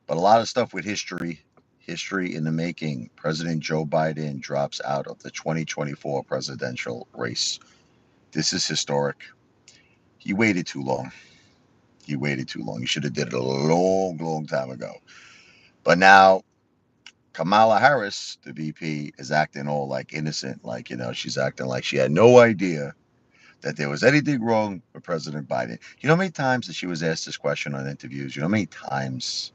But a lot of stuff with history in the making. President Joe Biden drops out of the 2024 presidential race. This is historic. He waited too long. He waited too long. He should have did it a long time ago. But now Kamala Harris, the VP, is acting all like innocent, like she's acting like she had no idea that there was anything wrong with President Biden. You know how many times that she was asked this question on interviews? You know how many times?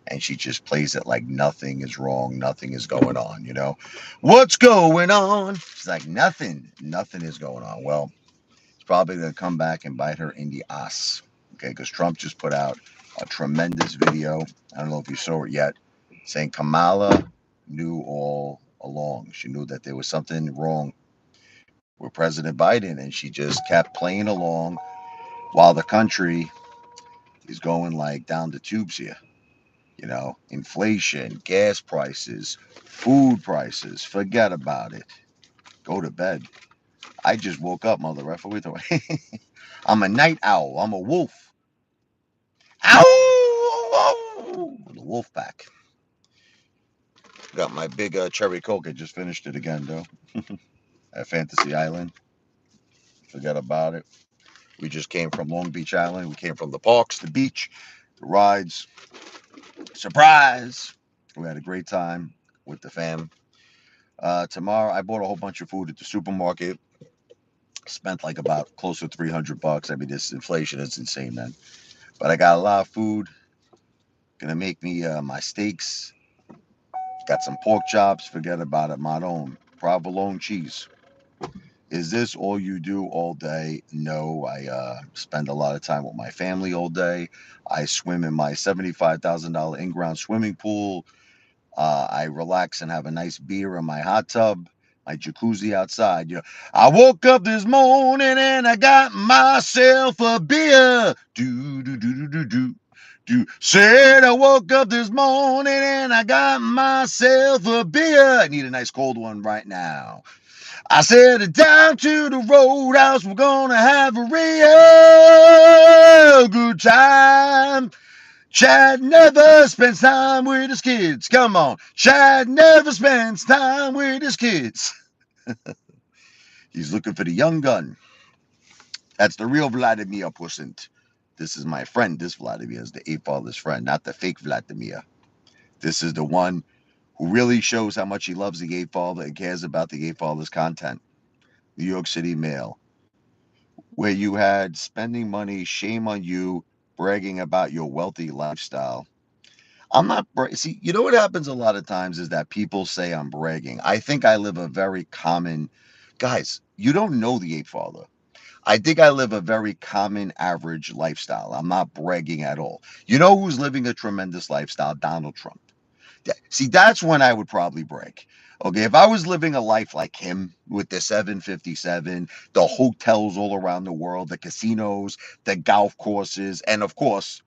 And she just plays it like nothing is wrong, nothing is going on. What's going on? She's like, nothing is going on. Well, it's probably going to come back and bite her in the ass. Okay, because Trump just put out a tremendous video. I don't know if you saw it yet, saying Kamala knew all along. She knew that there was something wrong with President Biden, and she just kept playing along while the country is going like down the tubes here. Inflation, gas prices, food prices, forget about it. Go to bed. I just woke up, mother effer. What are you talking? I'm a night owl. I'm a wolf. Ow! The wolf pack. Got my big cherry coke. I just finished it again, though. At Fantasy Island. Forget about it. We just came from Long Beach Island. We came from the parks, the beach, the rides. Surprise! We had a great time with the fam. Tomorrow, I bought a whole bunch of food at the supermarket. Spent like about close to $300. I mean, this inflation is insane, man. But I got a lot of food. Gonna make me my steaks. Got some pork chops. Forget about it. My own provolone cheese. Is this all you do all day? No, I spend a lot of time with my family all day. I swim in my $75,000 in-ground swimming pool. I relax and have a nice beer in my hot tub, my jacuzzi outside. I woke up this morning and I got myself a beer. Do do do do do do. Said I woke up this morning and I got myself a beer. I need a nice cold one right now. I said down to the roadhouse, we're gonna have a real good time. Chad never spends time with his kids. Come on. Chad never spends time with his kids. He's looking for the young gun. That's the real Vladimir Pussint. This is my friend. This Vladimir is the Apefather's friend, not the fake Vladimir. This is the one who really shows how much he loves the Apefather and cares about the Apefather's content. New York City Mail, where you had spending money, shame on you, bragging about your wealthy lifestyle. I'm not see. You know what happens a lot of times is that people say I'm bragging. I think I live a very common, guys. You don't know the Ape Father. I think I live a very common, average lifestyle. I'm not bragging at all. You know who's living a tremendous lifestyle? Donald Trump. See, that's when I would probably brag. Okay, if I was living a life like him with the 757, the hotels all around the world, the casinos, the golf courses, and of course,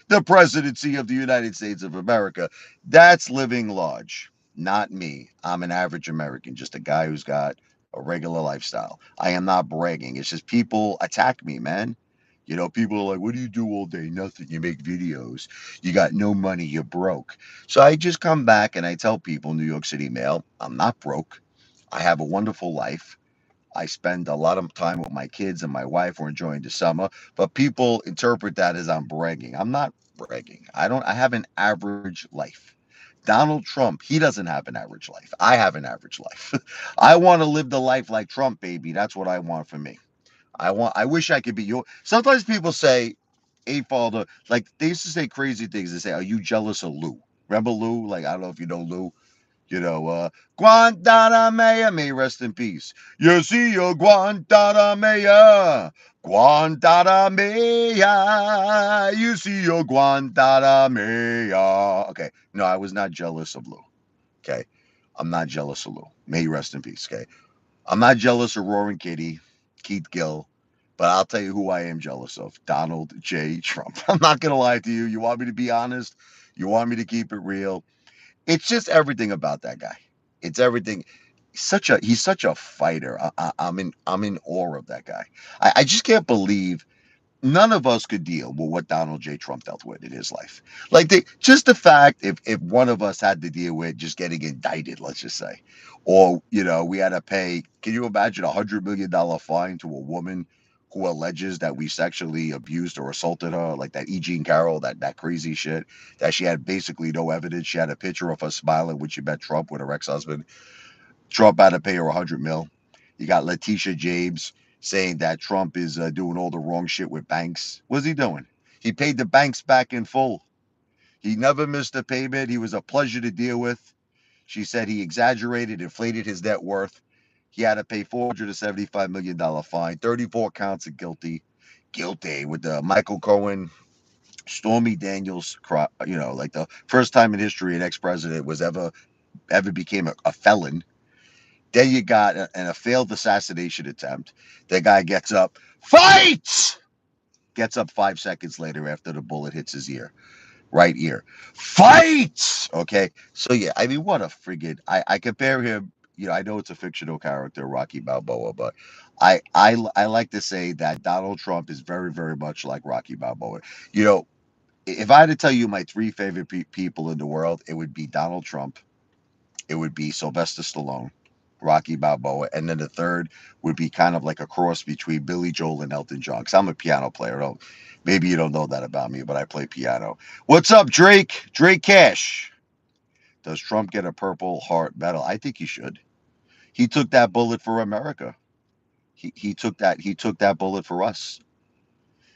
the presidency of the United States of America, that's living large. Not me. I'm an average American, just a guy who's got a regular lifestyle. I am not bragging. It's just people attack me, man. People are like, what do you do all day? Nothing. You make videos. You got no money. You're broke. So I just come back and I tell people, New York City Mail, I'm not broke. I have a wonderful life. I spend a lot of time with my kids and my wife. We're enjoying the summer. But people interpret that as I'm bragging. I'm not bragging. I have an average life. Donald Trump, he doesn't have an average life. I have an average life. I want to live the life like Trump, baby. That's what I want for me. I wish I could be your. Sometimes people say, "Hey, father," like they used to say crazy things. They say, "Are you jealous of Lou?" Remember Lou? Like I don't know if you know Lou. Guantanamera, may rest in peace. You see your Guantanamera, Guantanamera. You see your Guantanamera. Okay, no, I was not jealous of Lou. Okay, I'm not jealous of Lou. May he rest in peace. Okay, I'm not jealous of Roaring Kitty, Keith Gill, but I'll tell you who I am jealous of: Donald J. Trump. I'm not gonna lie to you. You want me to be honest? You want me to keep it real? It's just everything about that guy. It's everything. He's such a fighter. I'm in awe of that guy. I just can't believe. none of us could deal with what Donald J. Trump dealt with in his life. Like just the fact if one of us had to deal with just getting indicted, let's just say, or we had to pay. Can you imagine $100 million fine to a woman who alleges that we sexually abused or assaulted her, like that E. Jean Carroll, that crazy shit, that she had basically no evidence. She had a picture of her smiling when she met Trump with her ex-husband. Trump had to pay her 100 mil. You got Letitia James saying that Trump is doing all the wrong shit with banks. What's he doing? He paid the banks back in full. He never missed a payment. He was a pleasure to deal with. She said he exaggerated, inflated his net worth. He had to pay $475 million fine, 34 counts of guilty with the Michael Cohen, Stormy Daniels, like the first time in history an ex-president was ever became a felon. Then you got a failed assassination attempt. The guy gets up, fight! Gets up 5 seconds later after the bullet hits his right ear. Fight! Okay. So, yeah, I mean, what a friggin'. I compare him, I know it's a fictional character, Rocky Balboa, but I like to say that Donald Trump is very, very much like Rocky Balboa. You know, if I had to tell you my three favorite people in the world, it would be Donald Trump, it would be Sylvester Stallone, Rocky Balboa, and then the third would be kind of like a cross between Billy Joel and Elton John. Because I'm a piano player. Maybe you don't know that about me, but I play piano. What's up, Drake? Drake Cash. Does Trump get a Purple Heart medal? I think he should. He took that bullet for America. He took that bullet for us.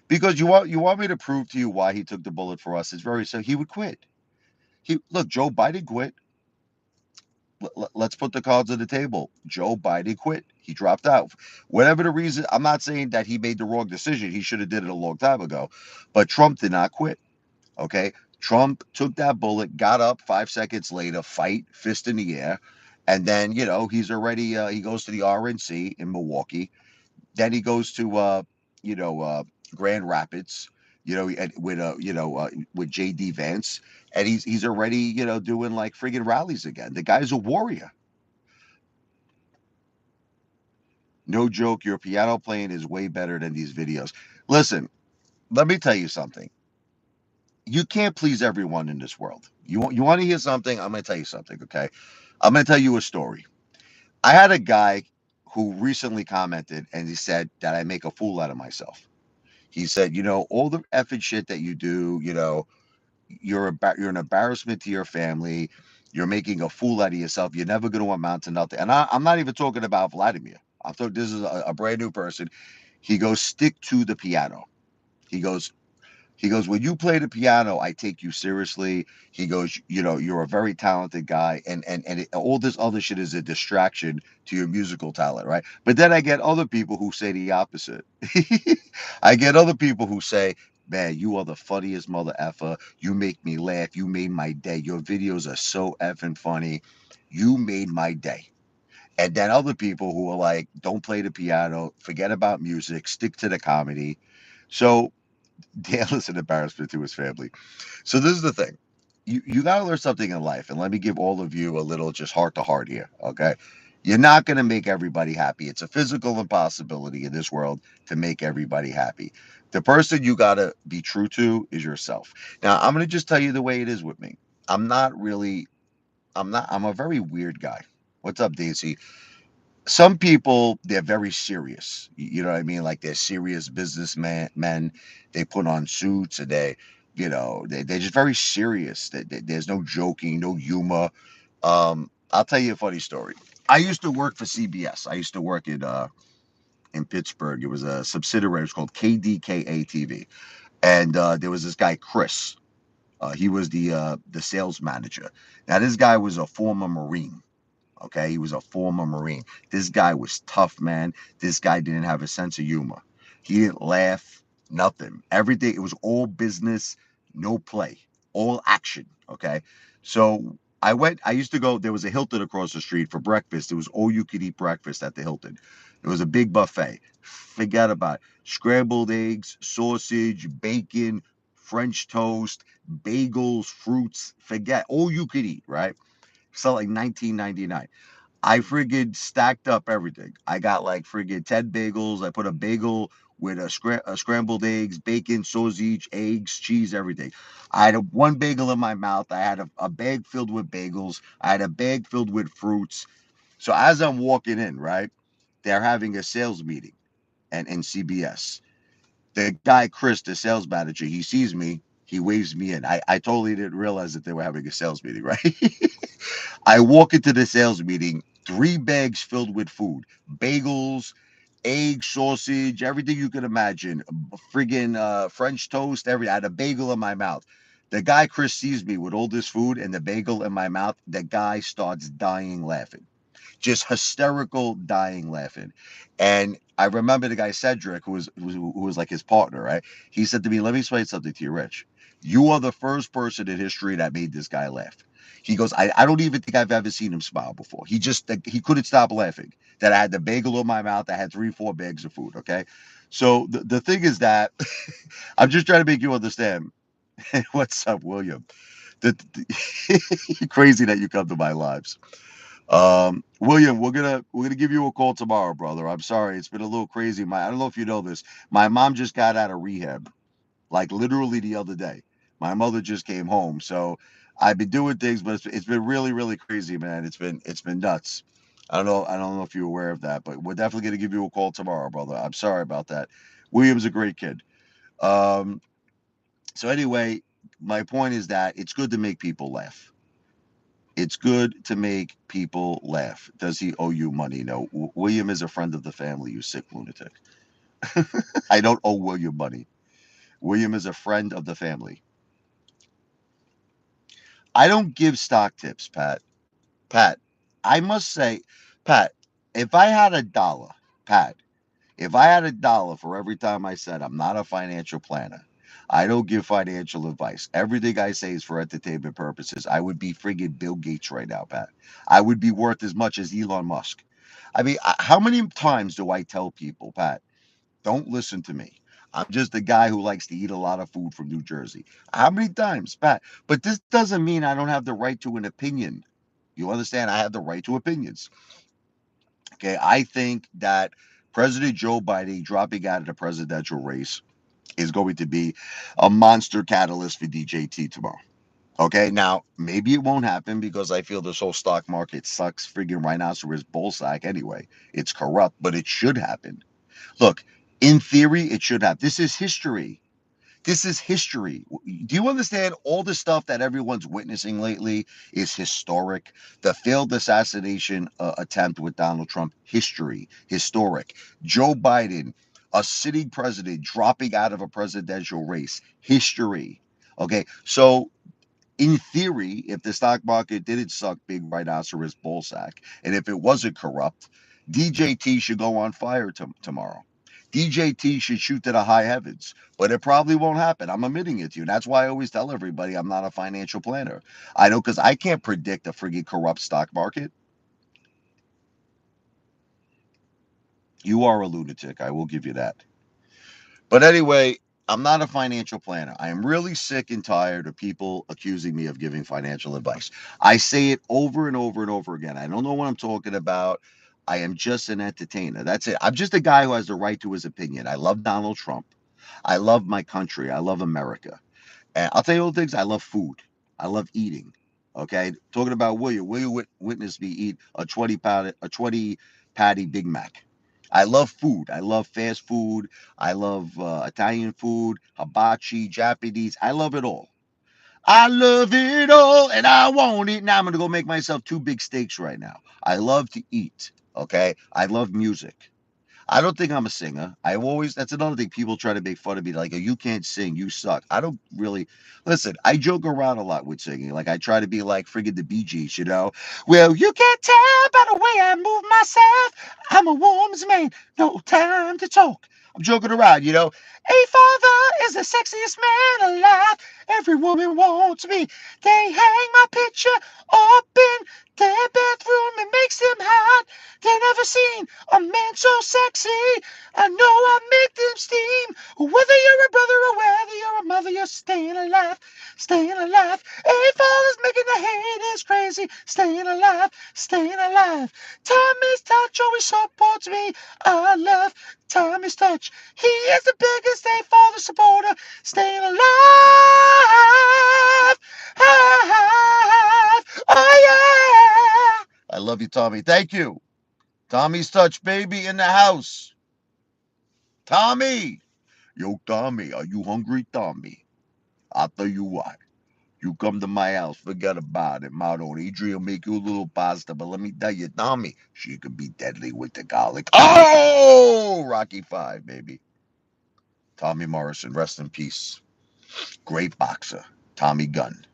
Because you want me to prove to you why he took the bullet for us? It's very simple. He would quit. Joe Biden quit. Let's put the cards on the table. Joe Biden quit. He dropped out. Whatever the reason, I'm not saying that he made the wrong decision. He should have did it a long time ago. But Trump did not quit. Okay? Trump took that bullet, got up 5 seconds later, fight, fist in the air, and then he's already he goes to the RNC in Milwaukee. Then he goes to you know Grand Rapids. With JD Vance, and he's already doing like friggin' rallies again. The guy's a warrior. No joke, your piano playing is way better than these videos. Listen, let me tell you something. You can't please everyone in this world. You want to hear something? I'm going to tell you something, okay? I'm going to tell you a story. I had a guy who recently commented and he said that I make a fool out of myself. He said, all the effing shit that you do, you're an embarrassment to your family. You're making a fool out of yourself. You're never going to amount to nothing. And I'm not even talking about Vladimir. I'm talking. This is a brand new person. He goes, stick to the piano. He goes, when you play the piano, I take you seriously. He goes, you're a very talented guy, and all this other shit is a distraction to your musical talent, right? But then I get other people who say the opposite. I get other people who say, man, you are the funniest mother effer. You make me laugh. You made my day. Your videos are so effing funny. You made my day. And then other people who are like, don't play the piano, forget about music, stick to the comedy. So Dan is an embarrassment to his family. So this is the thing. You got to learn something in life. And let me give all of you a little just heart to heart here. Okay. You're not going to make everybody happy. It's a physical impossibility in this world to make everybody happy. The person you got to be true to is yourself. Now, I'm going to just tell you the way it is with me. I'm a very weird guy. What's up, Daisy? Some people, they're very serious. You know what I mean? Like they're serious businessmen. Men, they put on suits and they're just very serious. There's no joking, no humor. I'll tell you a funny story. I used to work for CBS. I used to work in Pittsburgh. It was a subsidiary. It was called KDKA TV, and there was this guy Chris. He was the sales manager. Now this guy was a former Marine. Okay, he was a former Marine. This guy was tough, man. This guy didn't have a sense of humor. He didn't laugh, nothing. Everything, it was all business, no play, all action. Okay. So I used to go, there was a Hilton across the street for breakfast. It was all you could eat breakfast at the Hilton. It was a big buffet. Forget about it. Scrambled eggs, sausage, bacon, French toast, bagels, fruits. Forget all you could eat, right? So like 1999. I friggin' stacked up everything. I got like friggin' 10 bagels. I put a bagel with scrambled eggs, bacon, sausage, eggs, cheese, everything. I had one bagel in my mouth. I had a bag filled with bagels. I had a bag filled with fruits. So as I'm walking in, right, they're having a sales meeting and in CBS. The guy Chris, the sales manager, he sees me. He waves me in. I totally didn't realize that they were having a sales meeting, right? I walk into the sales meeting, 3 bags filled with food, bagels, egg, sausage, everything you could imagine, friggin' French toast, everything. I had a bagel in my mouth. The guy Chris sees me with all this food and the bagel in my mouth. The guy starts dying laughing, just hysterical, dying laughing. And I remember the guy Cedric, who was like his partner, right? He said to me, "Let me explain something to you, Rich. You are the first person in history that made this guy laugh." He goes, I don't even think I've ever seen him smile before. He couldn't stop laughing. That I had the bagel in my mouth. I had 3, 4 bags of food. Okay. So the thing is that I'm just trying to make you understand. What's up, William? Crazy that you come to my lives. William, we're gonna give you a call tomorrow, brother. I'm sorry, it's been a little crazy. I don't know if you know this. My mom just got out of rehab, like literally the other day. My mother just came home, so I've been doing things, but it's been really, really crazy, man. It's been nuts. I don't know if you're aware of that, but we're definitely gonna give you a call tomorrow, brother. I'm sorry about that. William's a great kid. Um, so anyway, my point is that it's good to make people laugh. It's good to make people laugh. Does he owe you money? No. William is a friend of the family, you sick lunatic. I don't owe William money. William is a friend of the family. I don't give stock tips, Pat. Pat, I must say, Pat, if I had a dollar, Pat, if I had a dollar for every time I said I'm not a financial planner, I don't give financial advice. Everything I say is for entertainment purposes. I would be friggin' Bill Gates right now, Pat. I would be worth as much as Elon Musk. I mean, how many times do I tell people, Pat, don't listen to me? I'm just a guy who likes to eat a lot of food from New Jersey. How many times, Pat? But this doesn't mean I don't have the right to an opinion. You understand? I have the right to opinions. Okay. I think that President Joe Biden dropping out of the presidential race is going to be a monster catalyst for DJT tomorrow. Okay, now maybe it won't happen because I feel this whole stock market sucks friggin' rhinoceros bull sack anyway. It's corrupt, but it should happen. Look, in theory, it should happen. This is history. This is history. Do you understand all the stuff that everyone's witnessing lately is historic? The failed assassination attempt with Donald Trump, history, historic. Joe Biden, a sitting president dropping out of a presidential race, history. Okay, so in theory, if the stock market didn't suck big rhinoceros bullsack, and if it wasn't corrupt, DJT should go on fire tomorrow. DJT should shoot to the high heavens, but it probably won't happen. I'm admitting it to you. That's why I always tell everybody I'm not a financial planner. I know because I can't predict a friggin' corrupt stock market. You are a lunatic. I will give you that. But anyway, I'm not a financial planner. I am really sick and tired of people accusing me of giving financial advice. I say it over and over and over again. I don't know what I'm talking about. I am just an entertainer. That's it. I'm just a guy who has the right to his opinion. I love Donald Trump. I love my country. I love America. And I'll tell you all the things. I love food. I love eating. Okay. Talking about William. William witnessed me eat a 20 patty Big Mac. I love food. I love fast food. I love Italian food, hibachi, Japanese. I love it all. I love it all and I want it. Now I'm going to go make myself 2 big steaks right now. I love to eat. Okay. I love music. I don't think I'm a singer. That's another thing. People try to make fun of me, like, oh, you can't sing, you suck. I don't really, listen, I joke around a lot with singing. Like, I try to be like friggin' the Bee Gees, you know? Well, you can't tell by the way I move myself. I'm a woman's man, no time to talk. I'm joking around, you know? Apefather is the sexiest man alive. Every woman wants me. They hang my picture up in Their bathroom, it makes them hot. They never seen a man so sexy. I know I make them steam. Whether you're a brother or whether you're a mother, you're staying alive, staying alive. Apefather's making the haters crazy. Staying alive, staying alive. Tommy's touch always supports me. I love Tommy's touch. He is the biggest Apefather supporter. Staying alive. Oh yeah. I love you, Tommy. Thank you. Tommy's touch, baby, in the house. Tommy. Yo, Tommy, are you hungry, Tommy? I'll tell you what. You come to my house, forget about it, Mauro. Adrian will make you a little pasta, but let me tell you, Tommy, she could be deadly with the garlic. Oh, Rocky Five, baby. Tommy Morrison, rest in peace. Great boxer. Tommy Gunn.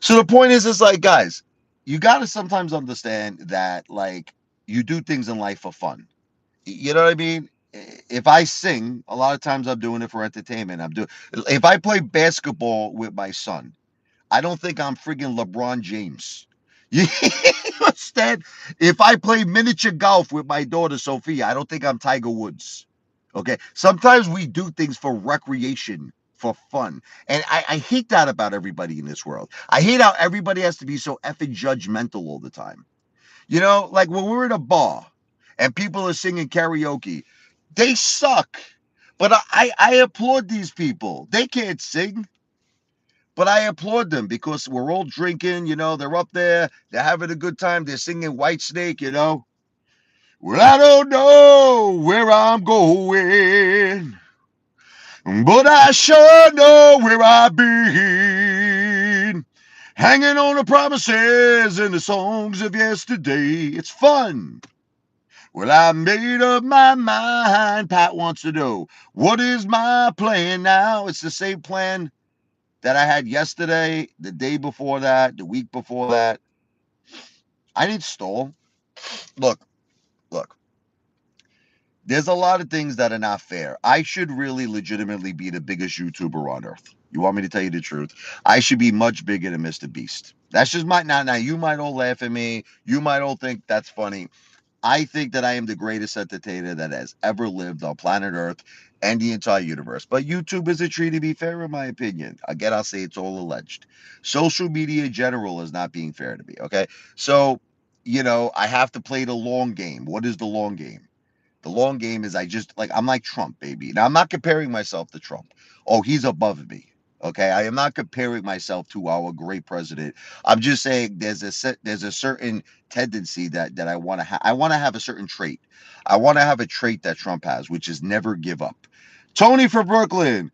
So the point is like, guys, you got to sometimes understand that, like, you do things in life for fun. You know what I mean? If I sing, a lot of times I'm doing it for entertainment. If I play basketball with my son, I don't think I'm friggin' LeBron James. You understand? If I play miniature golf with my daughter Sophia, I don't think I'm Tiger Woods. Okay. Sometimes we do things for recreation, for fun. And I hate that about everybody in this world. I hate how everybody has to be so effing judgmental all the time. You know, like when we're in a bar and people are singing karaoke, they suck. But I applaud these people. They can't sing, but I applaud them because we're all drinking, you know, they're up there, they're having a good time, they're singing White Snake, you know. Well, I don't know where I'm going, but I sure know where I've been. Hanging on the promises and the songs of yesterday. It's fun. Well, I made up my mind. Pat wants to know, what is my plan now? It's the same plan that I had yesterday, the day before that, the week before that. I didn't stall. Look, look, there's a lot of things that are not fair. I should really legitimately be the biggest YouTuber on earth. You want me to tell you the truth? I should be much bigger than Mr. Beast. That's just my now. You might all laugh at me. You might all think that's funny. I think that I am the greatest entertainer that has ever lived on planet Earth and the entire universe. But YouTube isn't treated to be fair, in my opinion. Again, I'll say it's all alleged. Social media in general is not being fair to me. Okay. So, I have to play the long game. What is the long game? The long game is I'm like Trump, baby. Now, I'm not comparing myself to Trump. Oh, he's above me. Okay, I am not comparing myself to our great president. I'm just saying there's a certain tendency that I want to have. I want to have a certain trait. I want to have a trait that Trump has, which is never give up. Tony from Brooklyn,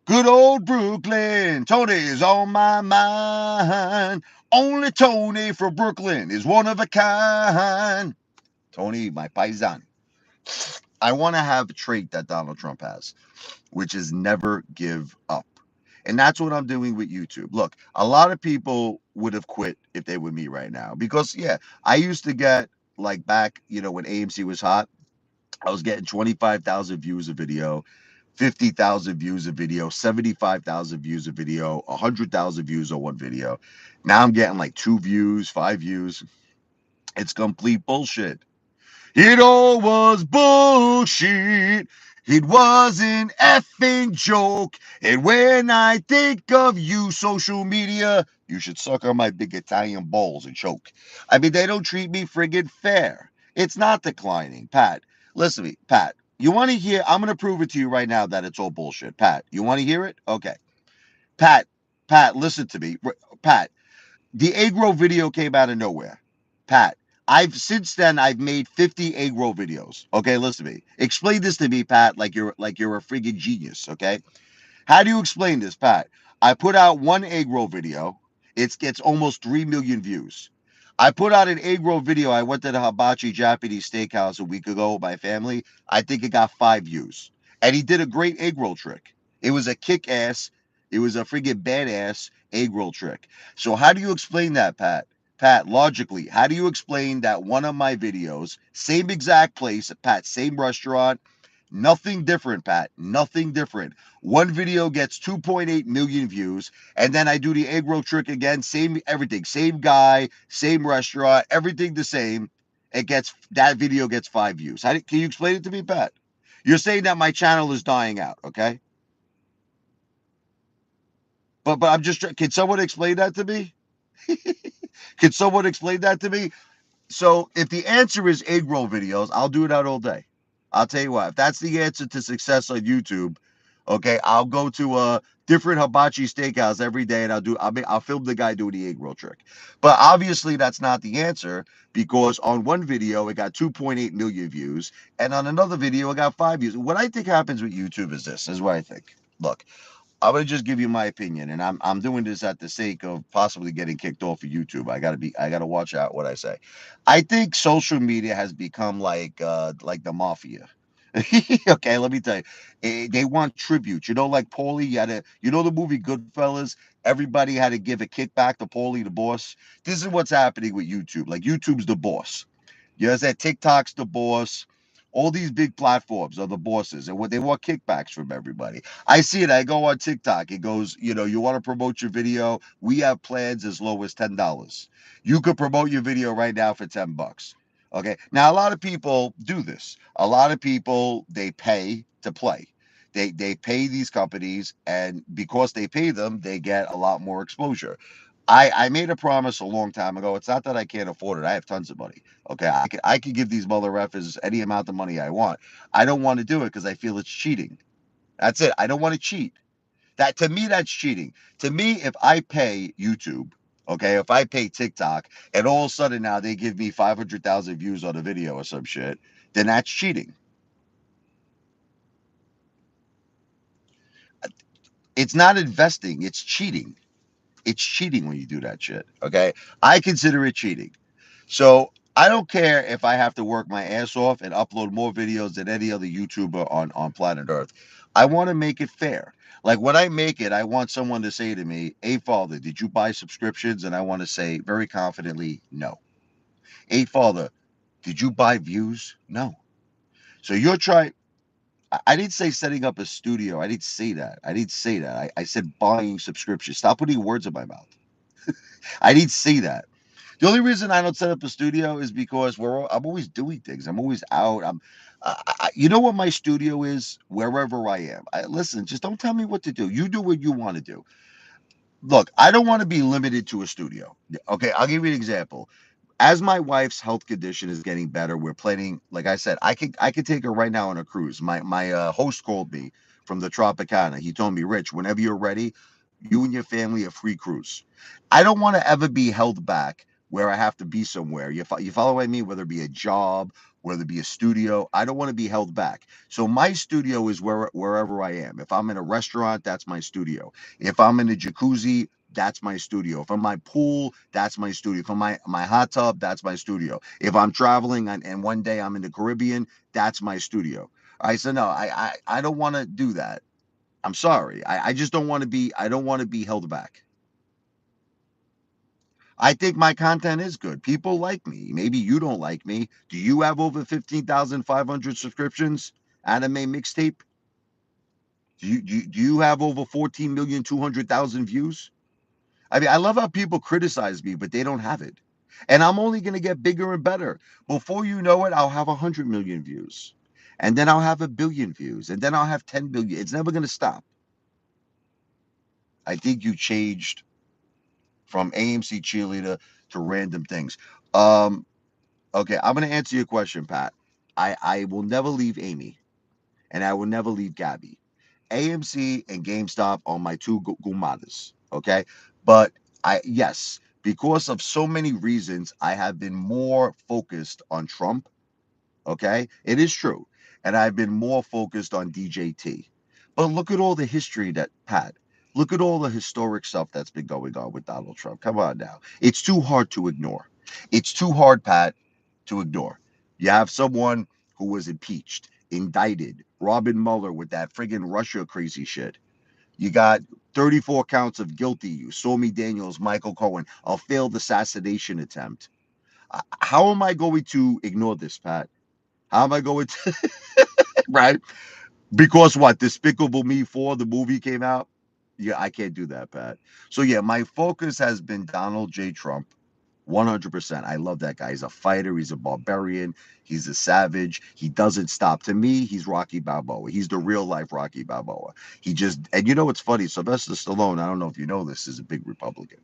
good old Brooklyn. Tony is on my mind. Only Tony from Brooklyn is one of a kind. Tony, my paisan. I want to have a trait that Donald Trump has, which is never give up. And that's what I'm doing with YouTube. Look, a lot of people would have quit if they were me right now because, yeah, I used to get like back, when AMC was hot, I was getting 25,000 views a video, 50,000 views a video, 75,000 views a video, 100,000 views on one video. Now I'm getting like 2 views, 5 views. It's complete bullshit. It all was bullshit. It was an effing joke. And when I think of you, social media, you should suck on my big Italian balls and choke. I mean, they don't treat me friggin' fair. It's not declining. Pat, listen to me. Pat, you want to hear? I'm going to prove it to you right now that it's all bullshit. Pat, you want to hear it? Okay. Pat, Pat, listen to me. Pat, the egg roll video came out of nowhere. Pat, I've made 50 egg roll videos. Okay, listen to me. Explain this to me, Pat, like you're a friggin' genius, okay? How do you explain this, Pat? I put out one egg roll video. It gets almost 3 million views. I put out an egg roll video. I went to the Hibachi Japanese steakhouse a week ago with my family. I think it got 5 views. And he did a great egg roll trick. It was a kick ass, it was a friggin' badass egg roll trick. So how do you explain that, Pat? Pat, logically, how do you explain that one of my videos, same exact place, Pat, same restaurant, Nothing different, Pat. Nothing different. One video gets 2.8 million views, and then I do the egg roll trick again. Same everything. Same guy, same restaurant, everything the same. That video gets 5 views. Can you explain it to me, Pat? You're saying that my channel is dying out, okay? But I'm just. Can someone explain that to me? Can someone explain that to me? So if the answer is egg roll videos, I'll do that all day. I'll tell you what, if that's the answer to success on YouTube, okay, I'll go to a different hibachi steakhouse every day and I'll film the guy doing the egg roll trick. But obviously that's not the answer because on one video it got 2.8 million views and on another video it got 5 views. What I think happens with YouTube is this is what I think. Look, I'm gonna just give you my opinion, and I'm doing this at the sake of possibly getting kicked off of YouTube. I gotta watch out what I say. I think social media has become like the mafia. Okay, let me tell you, they want tribute. You know, like Paulie, you know the movie Goodfellas. Everybody had to give a kickback to Paulie the boss. This is what's happening with YouTube. Like YouTube's the boss. You know, that TikTok's the boss. All these big platforms are the bosses, and what they want kickbacks from everybody. I see it. I go on TikTok. It goes, you want to promote your video? We have plans as low as $10. You could promote your video right now for $10. Okay. Now a lot of people do this. A lot of people they pay to play. They pay these companies, and because they pay them, they get a lot more exposure. I made a promise a long time ago. It's not that I can't afford it. I have tons of money. Okay, I could give these mother effers any amount of money I want. I don't want to do it because I feel it's cheating. That's it. I don't want to cheat. That to me, that's cheating. To me, if I pay YouTube, okay, if I pay TikTok, and all of a sudden now they give me 500,000 views on a video or some shit, then that's cheating. It's not investing. It's cheating. It's cheating when you do that shit. Okay, I consider it cheating. So I don't care if I have to work my ass off and upload more videos than any other YouTuber on planet Earth. I want to make it fair. Like when I make it, I want someone to say to me, "Hey, Father, did you buy subscriptions?" And I want to say very confidently, "No." "Hey, Father, did you buy views?" "No." So you're trying. I didn't say setting up a studio. I didn't say that. I didn't say that. I said buying subscriptions. Stop putting words in my mouth. I didn't say that. The only reason I don't set up a studio is because I'm always doing things. I'm always out. You know what my studio is? Wherever I am. Listen, just don't tell me what to do. You do what you want to do. Look, I don't want to be limited to a studio. Okay, I'll give you an example. As my wife's health condition is getting better, we're planning. Like I said, I could take her right now on a cruise. My host called me from the Tropicana. He told me, Rich, whenever you're ready, you and your family a free cruise. I don't want to ever be held back where I have to be somewhere. You follow what I mean? Whether it be a job, whether it be a studio, I don't want to be held back. So my studio is wherever I am. If I'm in a restaurant, that's my studio. If I'm in a jacuzzi, that's my studio. If I'm my pool, that's my studio. If I'm my hot tub, that's my studio. If I'm traveling and one day I'm in the Caribbean, that's my studio. I said no, I don't want to do that. I'm sorry. I just don't want to be. I don't want to be held back. I think my content is good. People like me. Maybe you don't like me. Do you have over 15,500 subscriptions? Anime mixtape? Do you have over 14,200,000 views? I mean, I love how people criticize me, but they don't have it. And I'm only going to get bigger and better. Before you know it, I'll have 100 million views. And then I'll have a billion views. And then I'll have 10 billion. It's never going to stop. I think you changed from AMC cheerleader to random things. Um, Okay, I'm gonna answer your question, Pat. I will never leave Amy, and I will never leave Gabby. AMC and GameStop are my two gumadas. Okay, but yes, because of so many reasons, I have been more focused on Trump. Okay, it is true, and I've been more focused on DJT. But look at all the history that Pat. Look at all the historic stuff that's been going on with Donald Trump. Come on now, it's too hard to ignore. It's too hard, Pat, to ignore. You have someone who was impeached, indicted, Robin Mueller with that friggin' Russia crazy shit. You got 34 counts of guilty. Stormy Daniels, Michael Cohen, a failed assassination attempt. How am I going to ignore this, Pat? How am I going to? right? Because what? Despicable Me 4, the movie came out. Yeah, I can't do that, Pat. So yeah, my focus has been Donald J. Trump. 100%. I love that guy. He's a fighter. He's a barbarian. He's a savage. He doesn't stop. To me, he's Rocky Balboa. He's the real life Rocky Balboa. He just, and you know what's funny? Sylvester Stallone, I don't know if you know this, is a big Republican.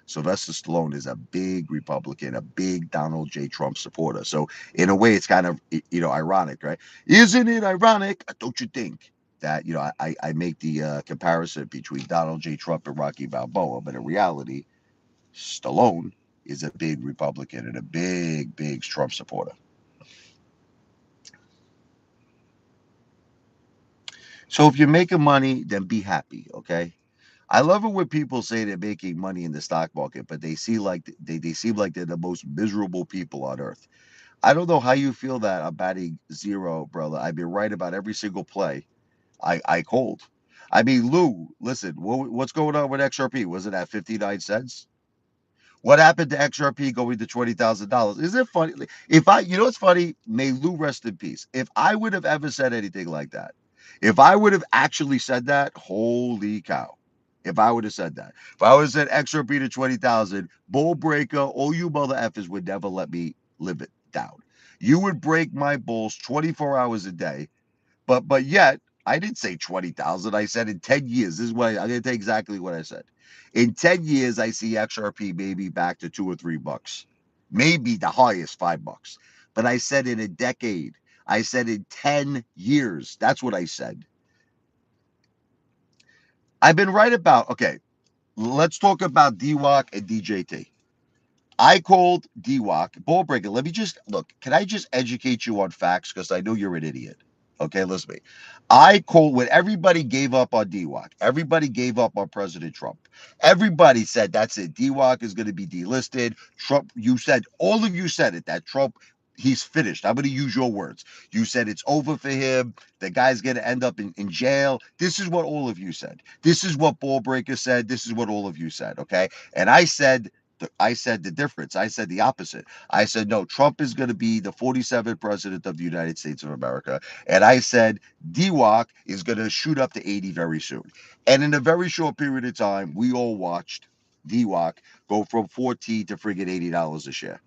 Sylvester Stallone is a big Republican, a big Donald J. Trump supporter. So in a way, it's kind of ironic, right? Isn't it ironic? Don't you think that I make the comparison between Donald J. Trump and Rocky Balboa, but in reality, Stallone is a big Republican and a big Trump supporter. So if you're making money, then be happy, okay? I love it when people say they're making money in the stock market, but they seem like they're the most miserable people on earth. I don't know how you feel that I'm batting zero, brother. I've been right about every single play I called. I mean, Lou, listen, what's going on with XRP? Was it at 59 cents? What happened to XRP going to $20,000? Is it funny? If I, you know what's funny? May Lou rest in peace. If I would have ever said anything like that, if I would have actually said that, holy cow. If I would have said that, if I would have said XRP to 20,000, bull breaker, all you mother effers would never let me live it down. You would break my balls 24 hours a day, but yet I didn't say 20,000. I said in 10 years. This is what I'm gonna take exactly what I said. In 10 years, I see XRP maybe back to $2 or $3. Maybe the highest $5. But I said in a decade. I said in 10 years. That's what I said. I've been right about okay, let's talk about DWAC and DJT. I called DWAC ball breaker. Let me just look. Can I just educate you on facts? Because I know you're an idiot. Okay, listen to me. I called when everybody gave up on DWAC. Everybody gave up on President Trump. Everybody said that's it. DWAC is going to be delisted. Trump, you said, all of you said it, that Trump, he's finished. I'm going to use your words. You said it's over for him. The guy's going to end up in jail. This is what all of you said. This is what Ball Breaker said. This is what all of you said. Okay. And I said the difference. I said the opposite. I said, no, Trump is going to be the 47th president of the United States of America. And I said, DWAC is going to shoot up to 80 very soon. And in a very short period of time, we all watched DWAC go from 14 to friggin' $80 a share.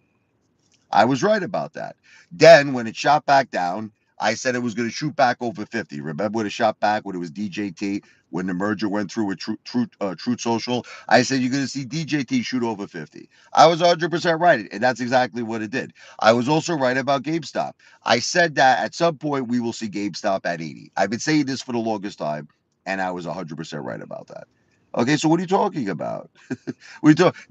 I was right about that. Then when it shot back down, I said it was going to shoot back over 50. Remember when it shot back when it was DJT, when the merger went through with Truth Social? I said you're going to see DJT shoot over 50. I was 100% right, and that's exactly what it did. I was also right about GameStop. I said that at some point we will see GameStop at 80. I've been saying this for the longest time, and I was 100% right about that. Okay, so what are you talking about?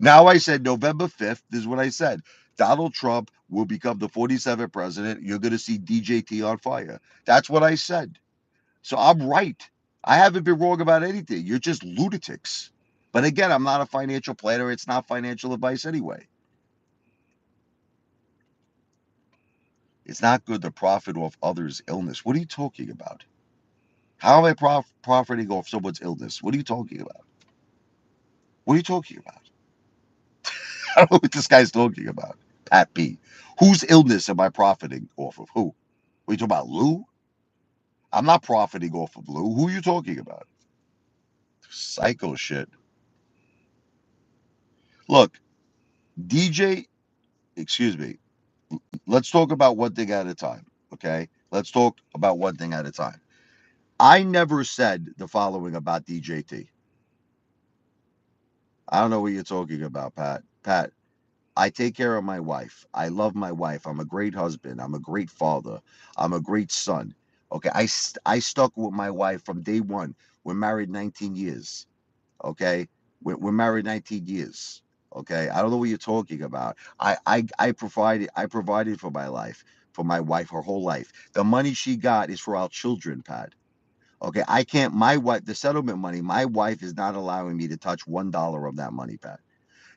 Now I said November 5th. This is what I said. Donald Trump will become the 47th president. You're going to see DJT on fire. That's what I said. So I'm right. I haven't been wrong about anything. You're just lunatics. But again, I'm not a financial planner. It's not financial advice anyway. It's not good to profit off others' illness. What are you talking about? How am I profiting off someone's illness? What are you talking about? What are you talking about? I don't know what this guy's talking about. Pat B. Whose illness am I profiting off of? Who? Are you talking about Lou? I'm not profiting off of Lou. Who are you talking about? Psycho shit. Look, DJ, excuse me. Let's talk about one thing at a time. Okay? Let's talk about one thing at a time. I never said the following about DJT. I don't know what you're talking about, Pat. Pat, I take care of my wife. I love my wife. I'm a great husband. I'm a great father. I'm a great son. Okay, I stuck with my wife from day one. We're married 19 years. Okay, we're married 19 years. Okay, I don't know what you're talking about. I provided for my life, for my wife, her whole life. The money she got is for our children, Pat. Okay, I can't. My wife, the settlement money. My wife is not allowing me to touch $1 of that money, Pat.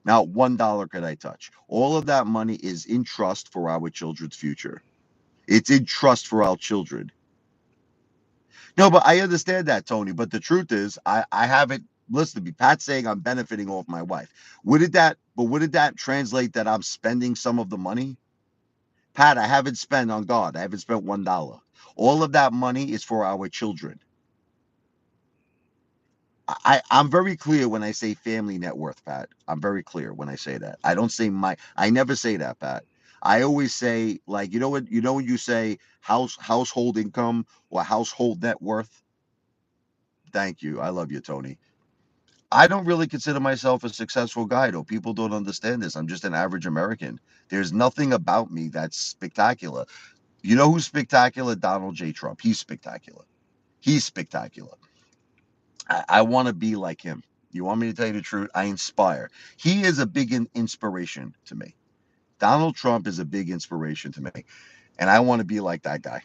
Not $1 could I touch. All of that money is in trust for our children's future. It's in trust for our children. No, but I understand that, Tony. But the truth is, I haven't. Listen to me. Pat's saying I'm benefiting off my wife. Wouldn't that translate that I'm spending some of the money? Pat, I haven't spent on God. I haven't spent $1. All of that money is for our children. I'm very clear when I say family net worth, Pat. I'm very clear when I say that. I don't say I never say that, Pat. I always say, like, when you say household income or household net worth. Thank you. I love you, Tony. I don't really consider myself a successful guy, though. People don't understand this. I'm just an average American. There's nothing about me that's spectacular. You know who's spectacular? Donald J. Trump. He's spectacular. He's spectacular. I want to be like him. You want me to tell you the truth? I inspire. He is a big inspiration to me. Donald Trump is a big inspiration to me. And I want to be like that guy.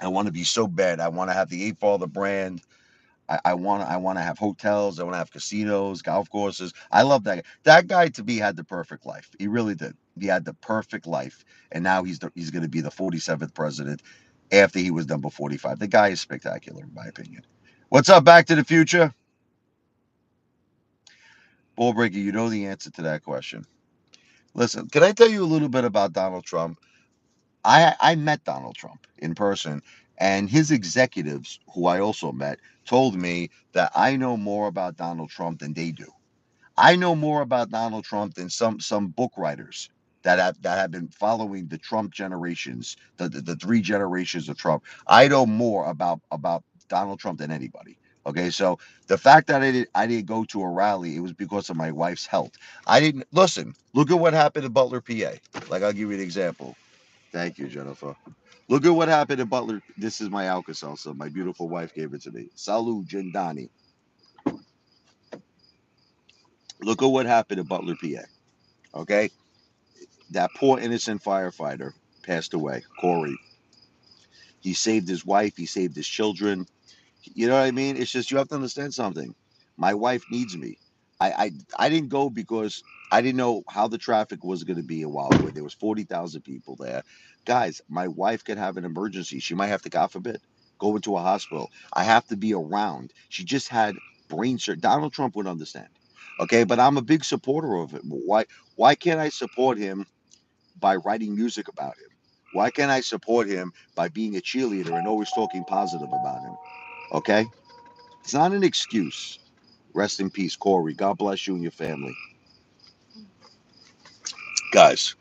I want to be so bad. I want to have the Apefather brand. I want to have hotels. I want to have casinos, golf courses. I love that guy. That guy to me had the perfect life. He really did. He had the perfect life, and now he's going to be the 47th president after he was number 45. The guy is spectacular, in my opinion. What's up, Back to the Future? Ball breaker, you know the answer to that question. Listen, can I tell you a little bit about Donald Trump? I met Donald Trump in person, and his executives, who I also met, told me that I know more about Donald Trump than they do. I know more about Donald Trump than some book writers that have been following the Trump generations, the three generations of Trump. I know more about Donald Trump than anybody. Okay, so the fact that I didn't go to a rally, it was because of my wife's health. I didn't listen. Look at what happened in Butler, PA. Like, I'll give you an example. Thank you, Jennifer. Look at what happened in Butler. This is my Alka-Seltzer. My beautiful wife gave it to me. Salud, Jindani. Look at what happened in Butler, PA. Okay, that poor innocent firefighter passed away, Corey. He saved his wife. He saved his children. You know what I mean? It's just you have to understand something. My wife needs me. I didn't go because I didn't know how the traffic was going to be in Wildwood. There was 40,000 people there. Guys, my wife could have an emergency. She might have to, God forbid, go into a hospital. I have to be around. She just had brain surgery. Donald Trump would understand. Okay, but I'm a big supporter of him. Why can't I support him by writing music about him? Why can't I support him by being a cheerleader and always talking positive about him? Okay? It's not an excuse. Rest in peace, Corey. God bless you and your family. Guys,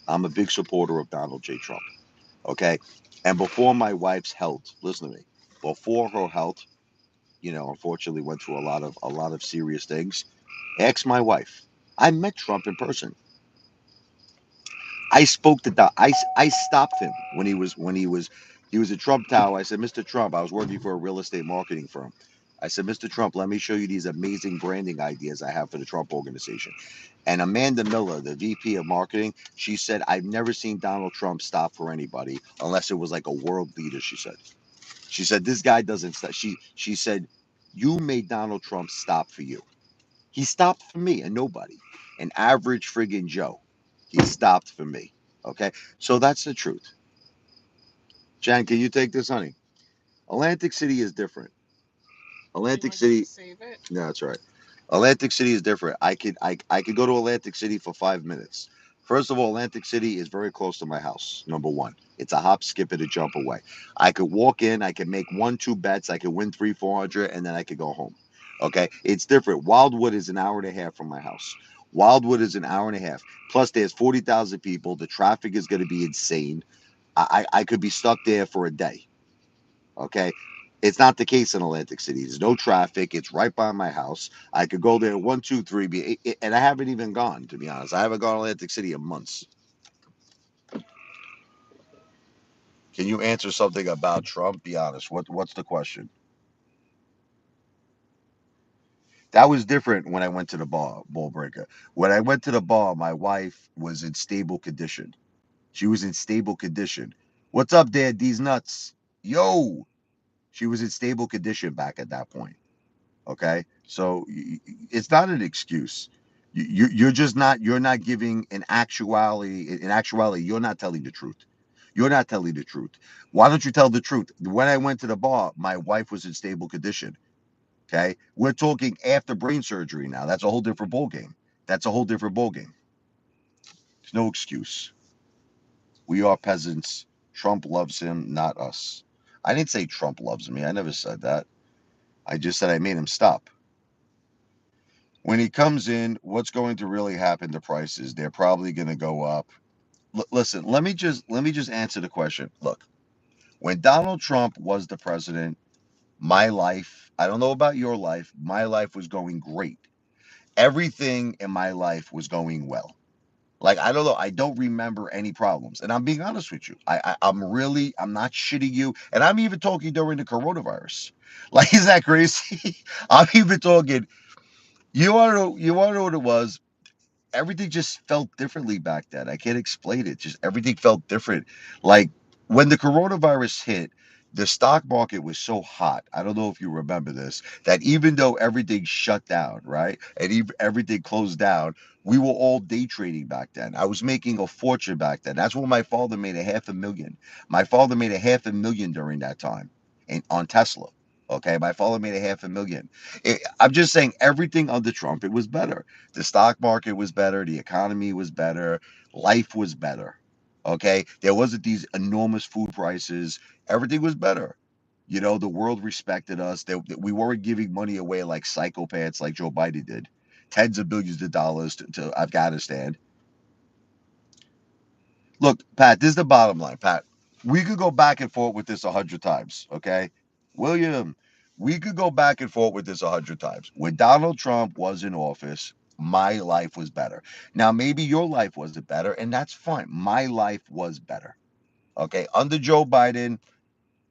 I'm a big supporter of Donald J. Trump. Okay? And before my wife's health, listen to me. Before her health, unfortunately went through a lot of serious things. Ask my wife. I met Trump in person. I spoke to I stopped him when he was at Trump Tower. I said, Mr. Trump, I was working for a real estate marketing firm. I said, Mr. Trump, let me show you these amazing branding ideas I have for the Trump organization. And Amanda Miller, the VP of marketing, she said, I've never seen Donald Trump stop for anybody unless it was like a world leader, she said. She said, this guy doesn't stop. She said, you made Donald Trump stop for you. He stopped for me and nobody. An average friggin' Joe. He stopped for me. Okay? So that's the truth. Jan, can you take this, honey? Atlantic City is different. Atlantic City. No, that's right. Atlantic City is different. I could go to Atlantic City for 5 minutes. First of all, Atlantic City is very close to my house. Number one, it's a hop, skip, and a jump away. I could walk in. I could make one, two bets. I could win 300, 400, and then I could go home. Okay, it's different. Wildwood is an hour and a half from my house. Wildwood is an hour and a half. Plus, there's 40,000 people. The traffic is going to be insane. I could be stuck there for a day. Okay. It's not the case in Atlantic City. There's no traffic. It's right by my house. I could go there one, two, three, and I haven't even gone, to be honest. I haven't gone to Atlantic City in months. Can you answer something about Trump? Be honest. What's the question? That was different when I went to the bar, ball breaker. When I went to the bar, my wife was in stable condition. She was in stable condition. What's up, Dad? These nuts. Yo. She was in stable condition back at that point. Okay, so it's not an excuse. You're just not. You're not giving an actuality. In actuality, you're not telling the truth. You're not telling the truth. Why don't you tell the truth? When I went to the bar, my wife was in stable condition. Okay, we're talking after brain surgery now. That's a whole different ball game. That's a whole different ball game. There's no excuse. We are peasants. Trump loves him, not us. I didn't say Trump loves me. I never said that. I just said I made him stop. When he comes in, what's going to really happen to prices? They're probably going to go up. Listen, let me just answer the question. Look, when Donald Trump was the president, my life, I don't know about your life, my life was going great. Everything in my life was going well. Like, I don't know, I don't remember any problems. And I'm being honest with you. I'm not shitting you. And I'm even talking during the coronavirus. Like, is that crazy? I'm even talking. You wanna know what it was? Everything just felt differently back then. I can't explain it. Just everything felt different. Like when the coronavirus hit, the stock market was so hot. I don't know if you remember this, that even though everything shut down, right? And everything closed down, we were all day trading back then. I was making a fortune back then. That's when my father made a half a million. My father made a half a million during that time on Tesla. Okay, my father made a half a million. I'm just saying everything under Trump, it was better. The stock market was better. The economy was better. Life was better. Okay. There wasn't these enormous food prices. Everything was better. The world respected us. We weren't giving money away like psychopaths like Joe Biden did. Tens of billions of dollars to Afghanistan. Look, Pat, this is the bottom line, Pat. We could go back and forth with this 100 times, okay? William, we could go back and forth with this 100 times. When Donald Trump was in office, my life was better. Now, maybe your life wasn't better, and that's fine. My life was better, okay? Under Joe Biden,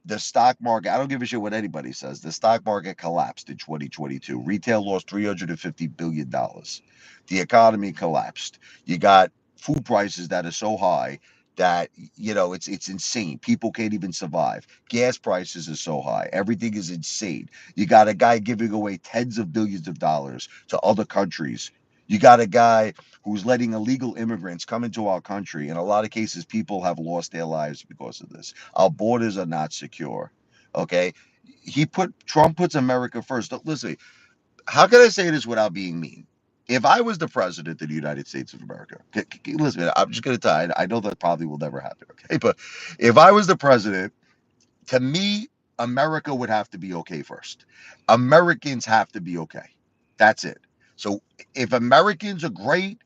the stock market, I don't give a shit what anybody says. The stock market collapsed in 2022. Retail lost $350 billion. The economy collapsed. You got food prices that are so high that it's insane. People can't even survive. Gas prices are so high. Everything is insane. You got a guy giving away tens of billions of dollars to other countries. You got a guy who's letting illegal immigrants come into our country. In a lot of cases, people have lost their lives because of this. Our borders are not secure. Okay. Trump puts America first. Listen, how can I say this without being mean? If I was the president of the United States of America, listen, I'm just going to tell you, I know that probably will never happen. Okay. But if I was the president, to me, America would have to be okay first. Americans have to be okay. That's it. So if Americans are great,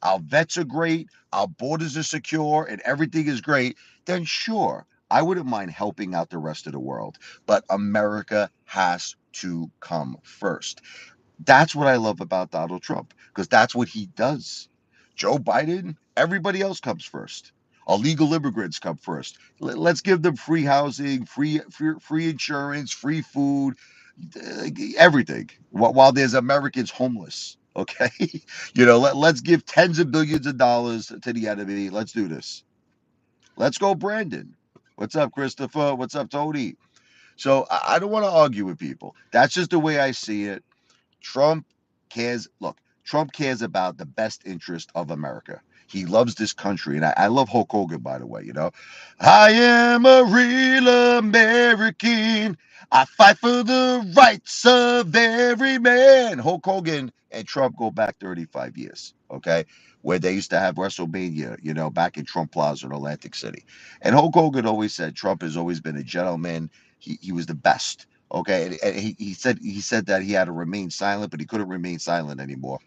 our vets are great, our borders are secure, and everything is great, then sure, I wouldn't mind helping out the rest of the world. But America has to come first. That's what I love about Donald Trump, because that's what he does. Joe Biden, everybody else comes first. Illegal immigrants come first. Let's give them free housing, free insurance, free food, everything. While there's Americans homeless, okay? Let's give tens of billions of dollars to the enemy. Let's do this. Let's go, Brandon. What's up, Christopher? What's up, Tony? So I don't want to argue with people. That's just the way I see it. Trump look, Trump cares about the best interest of America. He loves this country. And I love Hulk Hogan, by the way. I am a real American. I fight for the rights of every man. Hulk Hogan and Trump go back 35 years, okay? Where they used to have WrestleMania, back in Trump Plaza in Atlantic City. And Hulk Hogan always said Trump has always been a gentleman. He was the best. Okay, and he said that he had to remain silent, but he couldn't remain silent anymore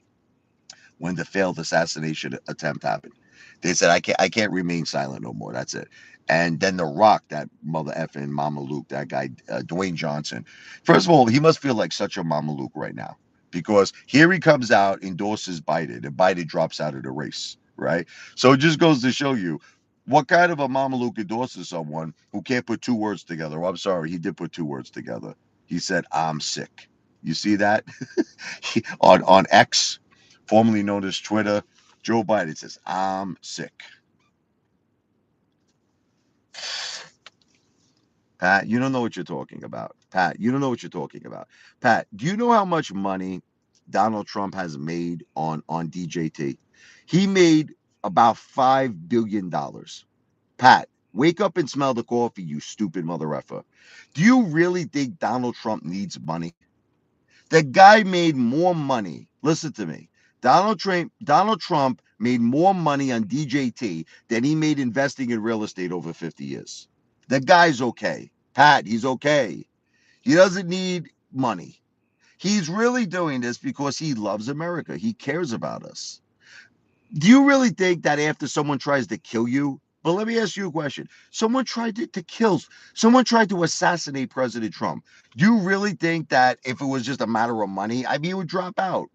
when the failed assassination attempt happened. They said I can't remain silent no more. That's it. And then The Rock, that mother effing Mama Luke, that guy Dwayne Johnson. First of all, he must feel like such a Mama Luke right now because here he comes out, endorses Biden, and Biden drops out of the race. Right. So it just goes to show you what kind of a Mama Luke endorses someone who can't put two words together. Well, I'm sorry, he did put two words together. He said, "I'm sick." You see that on X, formerly known as Twitter. Joe Biden says, "I'm sick." Pat, you don't know what you're talking about. Pat, you don't know what you're talking about. Pat, do you know how much money Donald Trump has made on DJT? He made about $5 billion. Pat, wake up and smell the coffee, you stupid mother effer. Do you really think Donald Trump needs money? The guy made more money. Listen to me. Donald Trump made more money on DJT than he made investing in real estate over 50 years. The guy's okay. Pat, he's okay. He doesn't need money. He's really doing this because he loves America. He cares about us. Do you really think that after someone tries to kill you? But let me ask you a question. Someone tried to assassinate President Trump. Do you really think that if it was just a matter of money, I mean, he would drop out?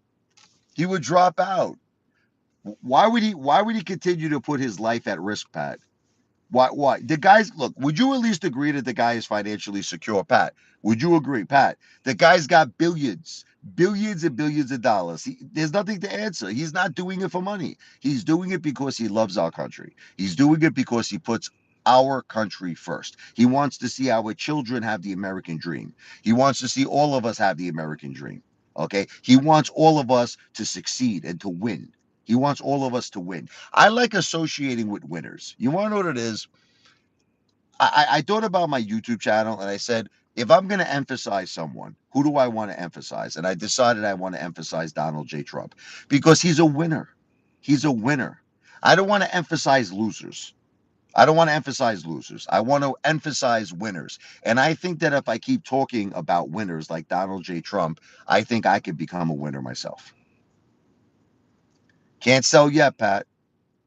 He would drop out. Why would he continue to put his life at risk, Pat? Why? The guys, look, would you at least agree that the guy is financially secure, Pat? Would you agree, Pat? The guy's got billions, billions and billions of dollars. There's nothing to answer. He's not doing it for money. He's doing it because he loves our country. He's doing it because he puts our country first. He wants to see our children have the American dream. He wants to see all of us have the American dream. Okay? He wants all of us to succeed and to win. He wants all of us to win. I like associating with winners. You want to know what it is? I thought about my YouTube channel and I said, if I'm going to emphasize someone, who do I want to emphasize? And I decided I want to emphasize Donald J. Trump because he's a winner. He's a winner. I don't want to emphasize losers. I don't want to emphasize losers. I want to emphasize winners. And I think that if I keep talking about winners like Donald J. Trump, I think I could become a winner myself. Can't sell yet, Pat.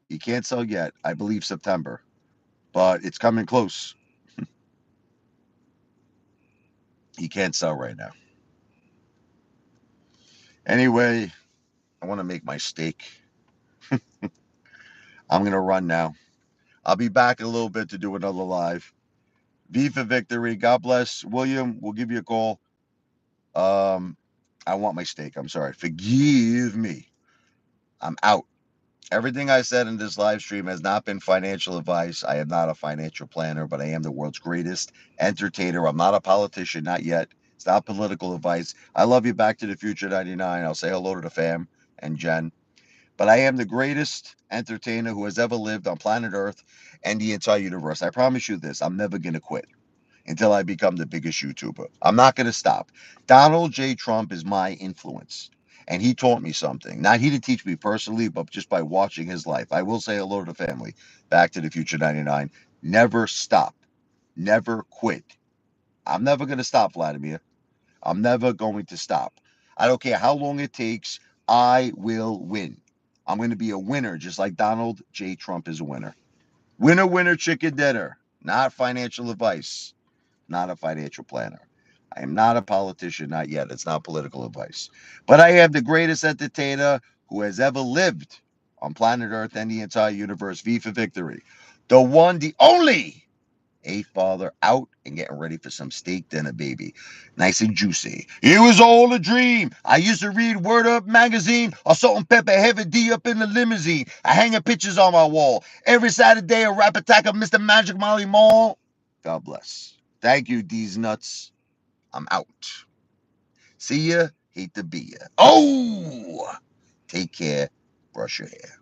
You can't sell yet. I believe September, but it's coming close. You can't sell right now. Anyway, I want to make my steak. I'm going to run now. I'll be back in a little bit to do another live. V for victory. God bless. William, we'll give you a call. Um, I want my steak. I'm sorry. Forgive me. I'm out. Everything I said in this live stream has not been financial advice. I am not a financial planner, but I am the world's greatest entertainer. I'm not a politician, not yet. It's not political advice. I love you. Back to the Future 99. I'll say hello to the fam and Jen. But I am the greatest entertainer who has ever lived on planet Earth and the entire universe. I promise you this, I'm never going to quit until I become the biggest YouTuber. I'm not going to stop. Donald J. Trump is my influence. And he taught me something. Not he didn't teach me personally, but just by watching his life. I will say hello to the family. Back to the Future 99. Never stop. Never quit. I'm never going to stop, Vladimir. I'm never going to stop. I don't care how long it takes. I will win. I'm going to be a winner, just like Donald J. Trump is a winner. Winner, winner, chicken dinner. Not financial advice. Not a financial planner. I am not a politician, not yet. It's not political advice. But I am the greatest entertainer who has ever lived on planet Earth and the entire universe. V for victory. The one, the only Apefather out and getting ready for some steak dinner, baby. Nice and juicy. It was all a dream. I used to read Word Up magazine or Salt and Pepper Heavy D up in the limousine. I hanging pictures on my wall. Every Saturday, a rap attack of Mr. Magic Molly Mall. God bless. Thank you, D's nuts. I'm out. See ya. Hate to be ya. Oh! Take care. Brush your hair.